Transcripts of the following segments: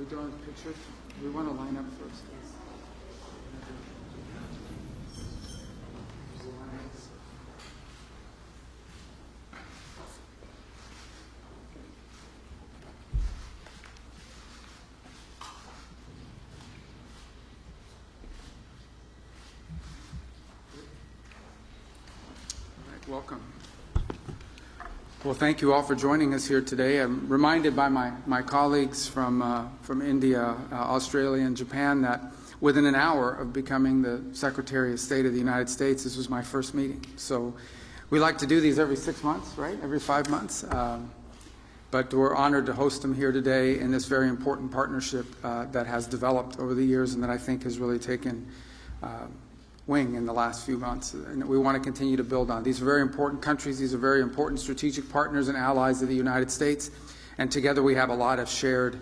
doing pictures? We want to line up first. Welcome. Well, thank you all for joining us here today. I'm reminded by my colleagues from India, Australia, and Japan that within an hour of becoming the Secretary of State of the United States, this was my first meeting. So we like to do these every 6 months, right? Every 5 months. But we're honored to host them here today in this very important partnership that has developed over the years and that I think has really taken wing in the last few months, and we want to continue to build on. These are very important countries. These are very important strategic partners and allies of the United States, and together we have a lot of shared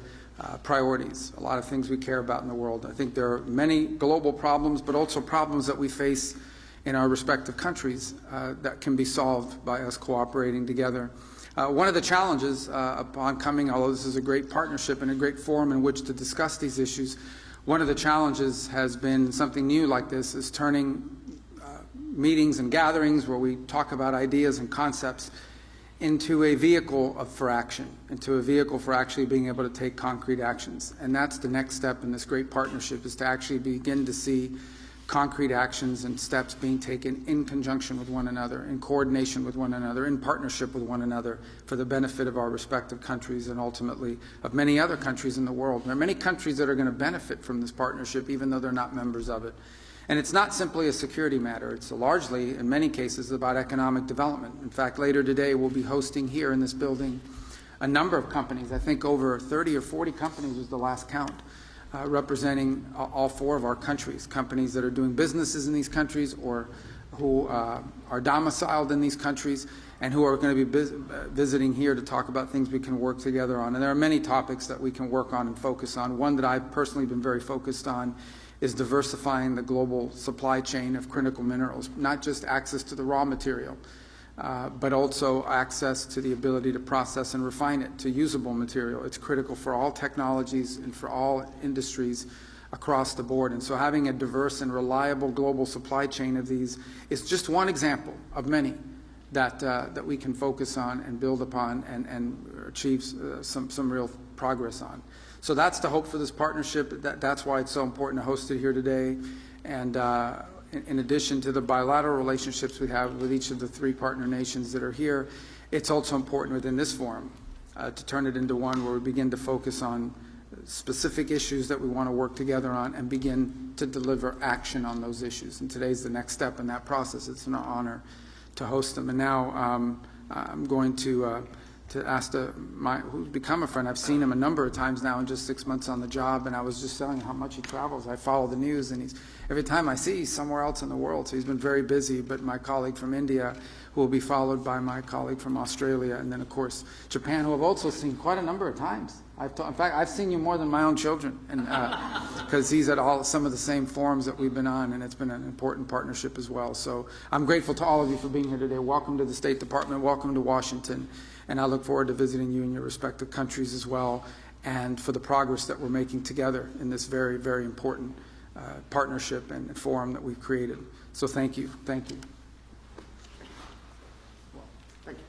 priorities, a lot of things we care about in the world. I think there are many global problems, but also problems that we face in our respective countries that can be solved by us cooperating together. One of the challenges upon coming, although this is a great partnership and a great forum in which to discuss these issues, one of the challenges has been something new like this, is turning meetings and gatherings where we talk about ideas and concepts into a vehicle for action, into a vehicle for actually being able to take concrete actions. And that's the next step in this great partnership, is to actually begin to see concrete actions and steps being taken in conjunction with one another, in coordination with one another, in partnership with one another for the benefit of our respective countries and ultimately of many other countries in the world. There are many countries that are going to benefit from this partnership even though they're not members of it. And it's not simply a security matter. It's largely, in many cases, about economic development. In fact, later today we'll be hosting here in this building a number of companies. I think over 30 or 40 companies was the last count. Representing all 4 of our countries, companies that are doing businesses in these countries or who are domiciled in these countries and who are going to be visiting here to talk about things we can work together on. And there are many topics that we can work on and focus on. One that I've personally been very focused on is diversifying the global supply chain of critical minerals, not just access to the raw material, but also access to the ability to process and refine it to usable material. It's critical for all technologies and for all industries across the board. And so having a diverse and reliable global supply chain of these is just one example of many that we can focus on and build upon and achieve some real progress on. So that's the hope for this partnership. That's why it's so important to host it here today. And in addition to the bilateral relationships we have with each of the 3 partner nations that are here, it's also important within this forum to turn it into one where we begin to focus on specific issues that we want to work together on and begin to deliver action on those issues. And today's the next step in that process. It's an honor to host them. And now I'm going to ask who's become a friend. I've seen him a number of times now in just 6 months on the job, and I was just telling how much he travels. I follow the news, and every time I see he's somewhere else in the world, so he's been very busy. But my colleague from India, who will be followed by my colleague from Australia, and then, of course, Japan, who I've also seen quite a number of times. In fact, I've seen you more than my own children, and because he's at some of the same forums that we've been on, and it's been an important partnership as well. So I'm grateful to all of you for being here today. Welcome to the State Department. Welcome to Washington. And I look forward to visiting you in your respective countries as well, and for the progress that we're making together in this very, very important partnership and forum that we've created. So thank you. Thank you. Well, thank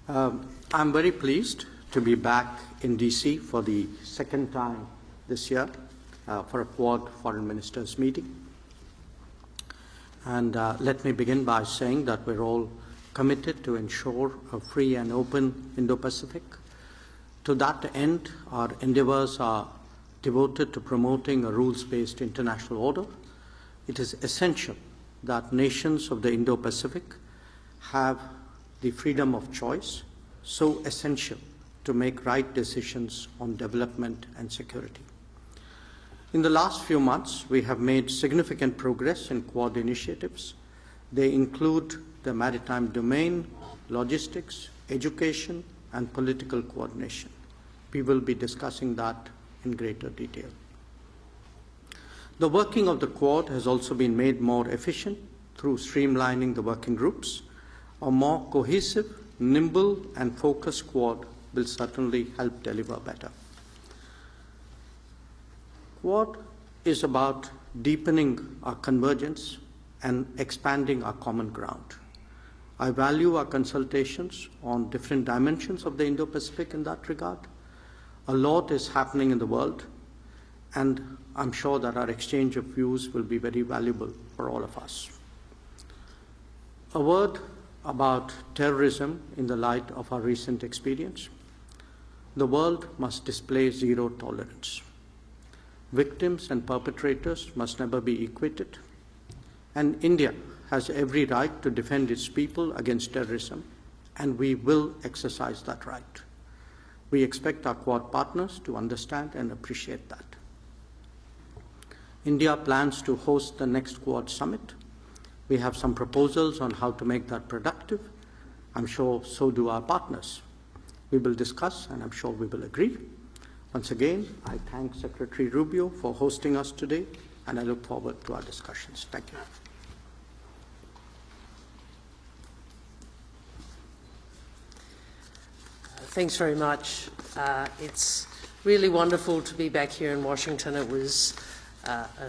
you. I'm very pleased to be back in D.C. for the second time this year for a Quad Foreign Ministers meeting. And let me begin by saying that we're all committed to ensure a free and open Indo-Pacific. To that end, our endeavors are devoted to promoting a rules-based international order. It is essential that nations of the Indo-Pacific have the freedom of choice, so essential to make right decisions on development and security. In the last few months, we have made significant progress in Quad initiatives. They include the maritime domain, logistics, education, and political coordination. We will be discussing that in greater detail. The working of the Quad has also been made more efficient through streamlining the working groups, a more cohesive nimble and focused Quad will certainly help deliver better. Quad is about deepening our convergence and expanding our common ground. I value our consultations on different dimensions of the Indo-Pacific in that regard. A lot is happening in the world, and I'm sure that our exchange of views will be very valuable for all of us. A word about terrorism in the light of our recent experience. The world must display zero tolerance. Victims and perpetrators must never be equated, and India has every right to defend its people against terrorism, and we will exercise that right. We expect our Quad partners to understand and appreciate that. India plans to host the next Quad summit. We have some proposals on how to make that productive. I'm sure so do our partners. We will discuss, and I'm sure we will agree. Once again, I thank Secretary Rubio for hosting us today, and I look forward to our discussions. Thank you. Thanks very much. It's really wonderful to be back here in Washington. It was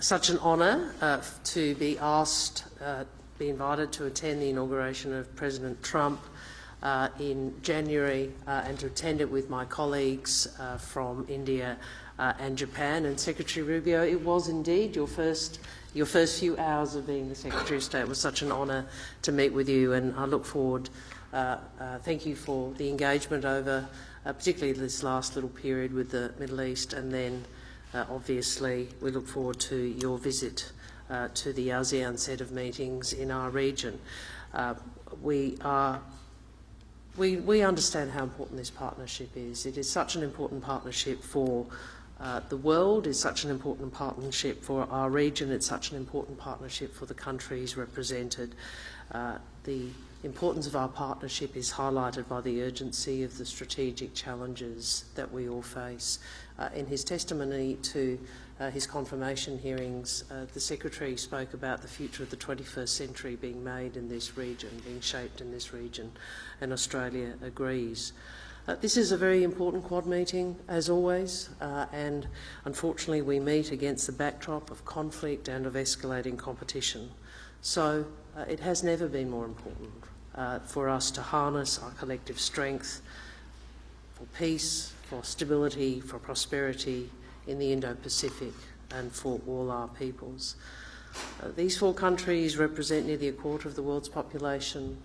such an honour to be asked, be invited to attend the inauguration of President Trump in January and to attend it with my colleagues from India and Japan. And Secretary Rubio, it was indeed your first few hours of being the Secretary of State. It was such an honour to meet with you, and I look forward. Thank you for the engagement over particularly this last little period with the Middle East, and then obviously we look forward to your visit to the ASEAN set of meetings in our region. We understand how important this partnership is. It is such an important partnership for the world, it's such an important partnership for our region, it's such an important partnership for the countries represented. The importance of our partnership is highlighted by the urgency of the strategic challenges that we all face. In his testimony to his confirmation hearings, the Secretary spoke about the future of the 21st century being made in this region, being shaped in this region, and Australia agrees. This is a very important Quad meeting, as always, and unfortunately we meet against the backdrop of conflict and of escalating competition. So it has never been more important for us to harness our collective strength for peace, for stability, for prosperity in the Indo-Pacific and for all our peoples. These four countries represent nearly a quarter of the world's population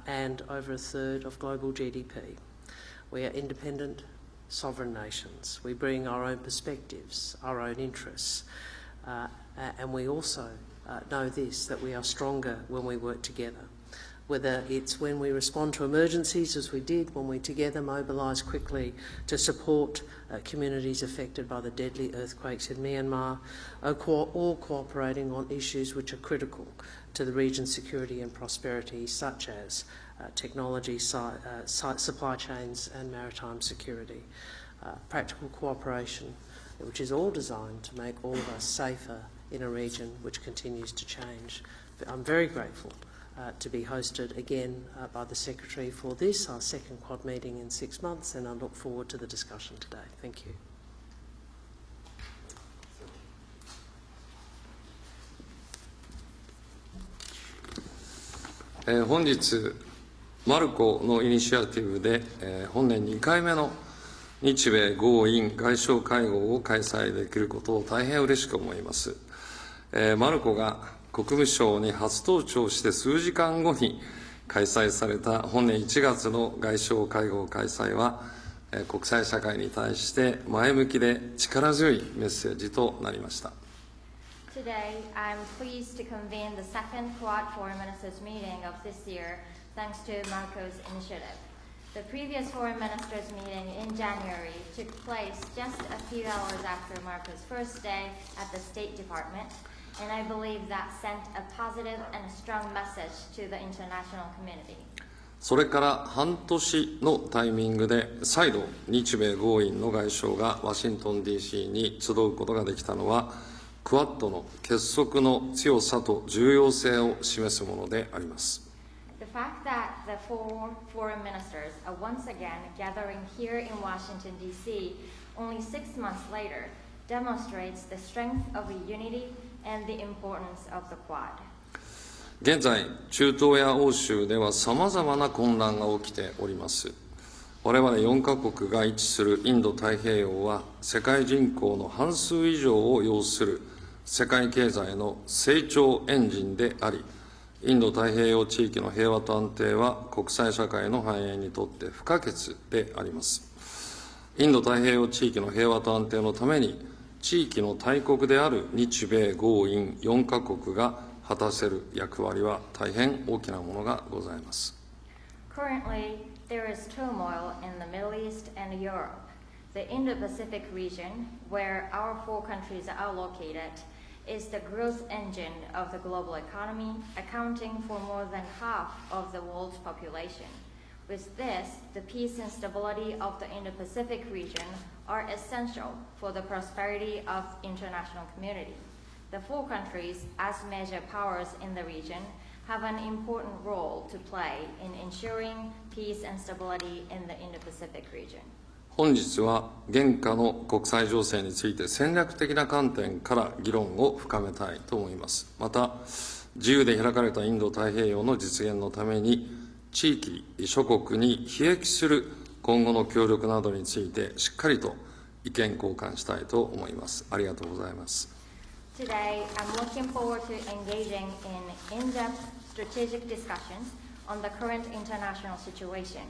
and over a third of global GDP. We are independent, sovereign nations. We bring our own perspectives, our own interests, and we also know this, that we are stronger when we work together. Whether it's when we respond to emergencies, as we did, when we together mobilise quickly to support communities affected by the deadly earthquakes in Myanmar, or cooperating on issues which are critical to the region's security and prosperity, such as technology, supply chains and maritime security. Practical cooperation, which is all designed to make all of us safer in a region which continues to change. I'm very grateful to be hosted again by the Secretary for this, our second Quad meeting in 6 months, and I look forward to the discussion today. Thank you. 本日、マルコのイニシアティブで、本年2回目の日米豪印外相会合を開催できることを大変嬉しく思います。マルコが国務省に初登庁して数時間後に開催された本年1月の外相会合開催は、国際社会に対して前向きで力強いメッセージとなりました。Today, I'm pleased to convene the second Quad Foreign Ministers meeting of this year, thanks to Marco's initiative. The previous Foreign Ministers meeting in January took place just a few hours after Marco's first day at the State Department, and I believe that sent a positive and a strong message to the international community. それから半年のタイミングで再度日米豪印の外相がワシントン DC に集うことができたのはクワッドの結束の強さと重要性を示すものであります。The The fact that the 4 foreign ministers are once again gathering here in Washington, D.C. only 6 months later demonstrates the strength of the unity and the importance of the Quad. 現在、中東や欧州ではさまざまな混乱が起きております。我々4カ国が位置するインド太平洋は世界人口の半数以上を要する世界経済の成長エンジンであり、インド太平洋地域の平和と安定は国際社会の繁栄にとって不可欠であります。インド太平洋地域の平和と安定のために、地域の大国である日米豪印4カ国が果たせる役割は大変大きなものがございます。Currently, there is turmoil in the Middle East and Europe. The Indo-Pacific region, where our 4 countries are located, is the growth engine of the global economy, accounting for more than half of the world's population. With this, the peace and stability of the Indo-Pacific region are essential for the prosperity of international community. The 4 countries, as major powers in the region, have an important role to play in ensuring peace and stability in the Indo-Pacific region. 本日は現下の国際情勢について戦略的な観点から議論を深めたいと思います。また、自由で開かれたインド太平洋の実現のために、地域諸国に裨益する今後の協力などについてしっかりと意見交換したいと思います。ありがとうございます。Today, I'm looking forward to engaging in in-depth strategic discussions on the current international situation.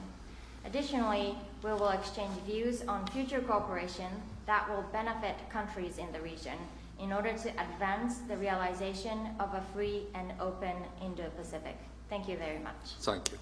Additionally, we will exchange views on future cooperation that will benefit countries in the region in order to advance the realization of a free and open Indo-Pacific. Thank you very much. Thank you.